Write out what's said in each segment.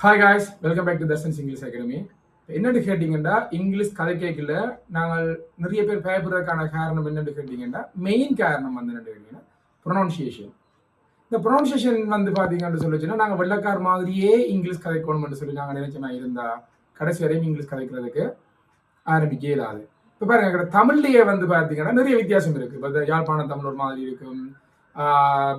Hi guys, welcome back to Darshan's English academy. என்னென்னு கேட்டிங்கன்னா, English கதை கேட்கல நாங்கள் நிறைய பேர் பயப்படுறதுக்கான காரணம் என்னென்னு கேட்டிங்கன்னா, மெயின் காரணம் வந்து என்னென்னு கேட்டிங்கன்னா ப்ரொனவுன்சியேஷன். இந்த ப்ரொனவுன்சியேஷன் வந்து பார்த்தீங்கன்னு சொல்லிச்சுன்னா, நாங்கள் வெள்ளக்கார் மாதிரியே இங்கிலீஷ் கதைக்கணும்னு சொல்லி நாங்கள் நினைச்சோம் இருந்தால் கடைசி வரையும் இங்கிலீஷ் கதைக்கிறதுக்கு ஆரம்பிக்க இயலாது. இப்போ பாருங்க, தமிழ்லேயே வந்து பார்த்தீங்கன்னா நிறைய வித்தியாசம் இருக்குது. இப்போ யாழ்ப்பாண தமிழ் ஒரு மாதிரி இருக்கும்,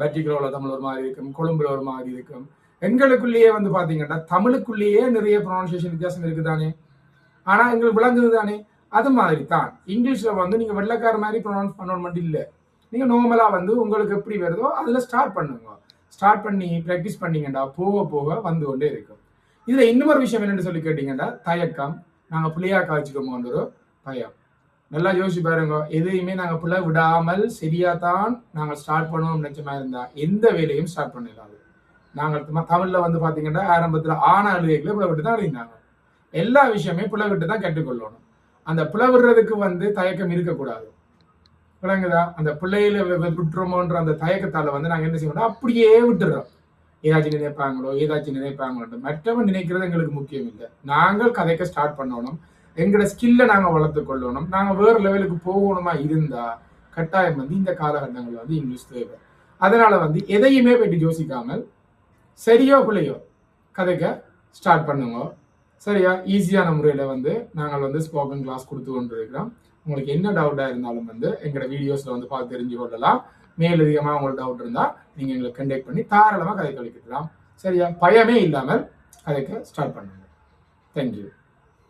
பட்டிக்குளோவில் தமிழ் ஒரு மாதிரி இருக்கும், கொழும்புல ஒரு மாதிரி இருக்கும். எங்களுக்குள்ளேயே வந்து பாத்தீங்கன்னா தமிழுக்குள்ளேயே நிறைய ப்ரொனன்சியேஷன் வித்தியாசம் இருக்குதானே, ஆனா எங்களுக்கு விளங்குது தானே. அது மாதிரி தான் இங்கிலீஷ்ல வந்து நீங்க வெள்ளக்கார மாதிரி ப்ரொனவுன்ஸ் பண்ணணும் மட்டும் இல்லை, நீங்க நார்மலா வந்து உங்களுக்கு எப்படி வருதோ அதுல ஸ்டார்ட் பண்ணுங்க. ஸ்டார்ட் பண்ணி ப்ராக்டிஸ் பண்ணீங்கன்னா போக போக வந்து கொண்டே இருக்கும். இதுல இன்னொரு விஷயம் என்னன்னு சொல்லி கேட்டீங்கன்னா, தயக்கம். நாங்க பிள்ளையா காய்ச்சிக்கோமோன்ற ஒரு பயம். நல்லா யோசிச்சு பாருங்க, எதையுமே நாங்க பிள்ளை விடாமல் சரியா தான் நாங்கள் ஸ்டார்ட் பண்ணுவோம் நினைச்சமா இருந்தா எந்த வேலையும் ஸ்டார்ட் பண்ணிடலாம். நாங்கள் தமிழ்ல வந்து பாத்தீங்கன்னா ஆரம்பத்துல ஆனா எழுதிக்கல பிள்ளை விட்டு தான் எழுதினாங்க. எல்லா விஷயமே பிள்ளை விட்டு தான் கற்றுக்கொள்ளணும். அந்த பிள்ளை விடுறதுக்கு வந்து தயக்கம் இருக்கக்கூடாது. விளங்குதா? அந்த பிள்ளையில விட்டுறோமோன்ற அந்த தயக்கத்தால வந்து நாங்க என்ன செய்யணும், அப்படியே விட்டுறோம். ஏதாச்சும் நினைப்பாங்களோ மற்றவன் நினைக்கிறது எங்களுக்கு முக்கியம் இல்லை. நாங்கள் கதைக்க ஸ்டார்ட் பண்ணணும், எங்களோட ஸ்கில்லை நாங்க வளர்த்து கொள்ளணும். நாங்க வேற லெவலுக்கு போகணுமா இருந்தா கட்டாயம் வந்து இந்த காலகட்டங்கள் வந்து இங்கிலீஷ் தேவை. அதனால வந்து எதையுமே போயிட்டு யோசிக்காமல் சரியோ பிள்ளையோ கதைக்க ஸ்டார்ட் பண்ணுங்க. சரியா? ஈஸியான முறையில் வந்து நாங்கள் வந்து ஸ்போக்கன் கிளாஸ் கொடுத்து கொண்டு இருக்கிறோம். உங்களுக்கு என்ன டவுட்டாக இருந்தாலும் வந்து எங்களோட வீடியோஸில் வந்து பார்த்து தெரிஞ்சு கொள்ளலாம். மேலதிகமாக உங்களுக்கு டவுட் இருந்தால் நீங்கள் எங்களை கண்டெக்ட் பண்ணி தாராளமாக கதை கழிக்கலாம். சரியா? பயமே இல்லாமல் கதைக்க ஸ்டார்ட் பண்ணுங்க. தேங்க்யூ.